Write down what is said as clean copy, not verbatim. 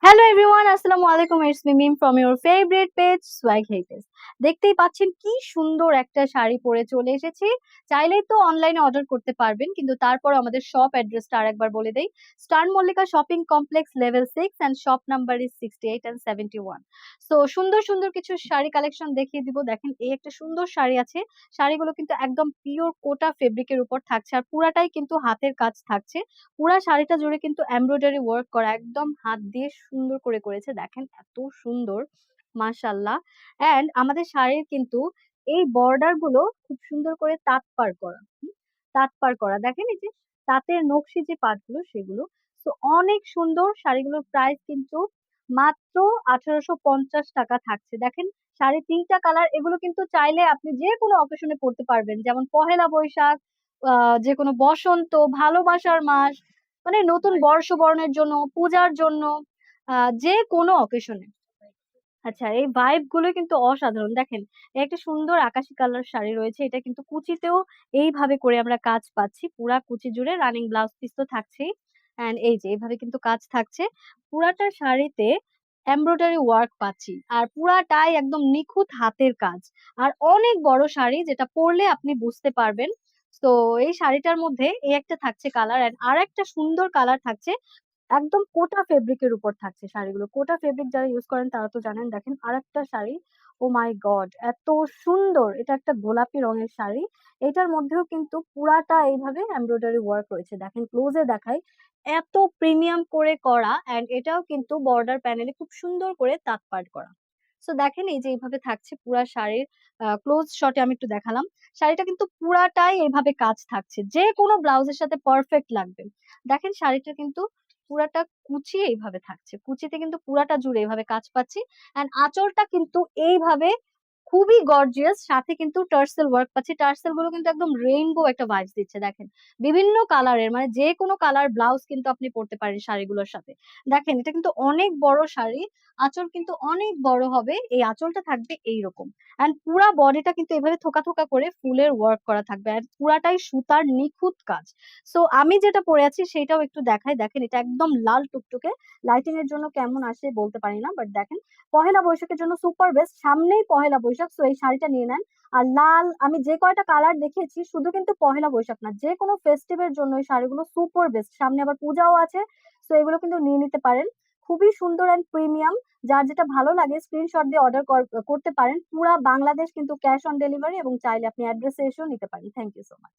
Hello everyone, আসসালামু আলাইকুম। It's me Mim from your favourite page swag hates. দেখতেই পাচ্ছেন কি সুন্দর একটা শাড়ি পরে চলে এসেছি। চাইলেই তো অনলাইনে অর্ডার করতে পারবেন, কিন্তু তারপর আমাদের শপ অ্যাড্রেসটা আরেকবার বলে দেই। Star Mallika shopping complex level 6 and shop number is 68 and 71। So সুন্দর সুন্দর কিছু শাড়ি কালেকশন দেখিয়ে দিব। দেখেন এই একটা সুন্দর শাড়ি আছে। শাড়িগুলো কিন্তু একদম পিওর কোটা ফেব্রিকের উপর থাকছে, আর পুরাটাই কিন্তু হাতের কাজ থাকছে। পুরা শাড়িটা জুড়ে কিন্তু এমব্রয়ডারি ওয়ার্ক করা, একদম হাত দিয়ে সুন্দর করে করেছে। দেখেন এত সুন্দর, মাশাআল্লাহ। অ্যান্ড আমাদের শাড়ির কিন্তু এই বর্ডার গুলো খুব সুন্দর করে তাঁত পার করা। তাঁত পার করা, দেখেন এই যে তাঁতের নকশি যে পাটগুলো সেগুলো। তো অনেক সুন্দর। শাড়িগুলোর প্রাইস কিন্তু মাত্র ১৮৫০ টাকা থাকছে। দেখেন শাড়ির ৩টা কালার, এগুলো কিন্তু চাইলে আপনি যে কোনো অকেশনে পড়তে পারবেন, যেমন পহেলা বৈশাখ, যেকোনো বসন্ত, ভালোবাসার মাস, মানে নতুন বর্ষবরণের জন্য, পূজার জন্য, যেকোনো অকেশনে। আচ্ছা, এই ভাইব গুলো কিন্তু অসাধারণ। দেখেন একটা সুন্দর আকাশি কালার শাড়ি রয়েছে। এটা কিন্তু কুচিতেও এইভাবে করে আমরা কাজ পাচ্ছি। পুরা কুচি জুড়ে রানিং ব্লাউজ পিস তো থাকছেই। অ্যান্ড এই যে এভাবে কিন্তু কাজ থাকছে। পুরাটা শাড়িতে এমব্রয়ডারি ওয়ার্ক পাচ্ছি। আর পুরাটাই একদম নিখুঁত হাতের কাজ। আর অনেক বড় শাড়ি, যেটা পরলে আপনি বুঝতে পারবেন। তো এই শাড়িটার মধ্যে এই একটা থাকছে কালার, অ্যান্ড আরেকটা সুন্দর কালার থাকছে। একদম কোটা ফেব্রিকের উপর থাকছে শাড়িগুলো। কোটা ফেব্রিক যারা ইউজ করেন তারা তো জানেন। দেখেন আরেকটা শাড়ি, ও মাই গড! এত সুন্দর! এটা একটা গোলাপি রঙের শাড়ি। এটার মধ্যেও কিন্তু পুরাটা এইভাবে এমব্রয়ডারি ওয়ার্ক রয়েছে। দেখেন ক্লোজ এ দেখাই। এত প্রিমিয়াম করে করা, অ্যান্ড এটাও কিন্তু বর্ডার প্যানেলে খুব সুন্দর করে তাঁত পাট করা। সো দেখেন এই যে এইভাবে থাকছে পুরা শাড়ির। ক্লোজ শটে আমি একটু দেখালাম। শাড়িটা কিন্তু পুরাটাই এভাবে কাজ থাকছে। যেকোনো ব্লাউজের সাথে পারফেক্ট লাগবে। দেখেন শাড়িটা কিন্তু পুরাটা কুচি এইভাবে থাকছে। কুচিতে কিন্তু পুরাটা জুড়ে এভাবে কাজ পাচ্ছি। অ্যান্ড আঁচলটা কিন্তু এইভাবে খুবই গর্জিয়াস। সাথে কিন্তু টার্সেল ওয়ার্ক পাচ্ছি। টার্সেল গুলো কিন্তু একদম রেইনবো একটা ভাইবস দিচ্ছে। দেখেন বিভিন্ন কালারের, মানে যেকোনো কালার ব্লাউজ কিন্তু আপনি পড়তে পারেন শাড়িগুলোর সাথে। দেখেন এটা কিন্তু অনেক বড় শাড়ি। আঁচল কিন্তু অনেক বড় হবে। এই আঁচলটা থাকবে এইরকম। অ্যান্ড পুরা বডিটা কিন্তু এভাবে থোকা থোকা করে ফুলের ওয়ার্ক করা থাকবে। আর পুরাটাই সুতার নিখুঁত কাজ। সো আমি যেটা পরে আছি সেটাও একটু দেখাই। দেখেন এটা একদম লাল টুকটুকে। লাইটিং এর জন্য কেমন আসে বলতে পারি না। বাট দেখেন পহেলা বৈশাখের জন্য সুপার বেস্ট। সামনেই পহেলা বৈশাখ। সো এই শাড়িটা নিয়ে নেন। আর লাল আমি যে কয়টা কালার দেখিয়েছি শুধু কিন্তু পহেলা বৈশাখ না, যেকোনো ফেস্টিভ এর জন্য এই শাড়িগুলো সুপার বেস্ট। সামনে আবার পূজাও আছে। সো এগুলো কিন্তু নিয়ে নিতে পারেন। খুবই সুন্দর অ্যান্ড প্রিমিয়াম। যার যেটা ভালো লাগে স্ক্রিনশট দিয়ে অর্ডার করতে পারেন। পুরা বাংলাদেশ কিন্তু ক্যাশ অন ডেলিভারি, এবং চাইলে আপনি অ্যাড্রেসে এসেও নিতে পারেন। Thank you so much.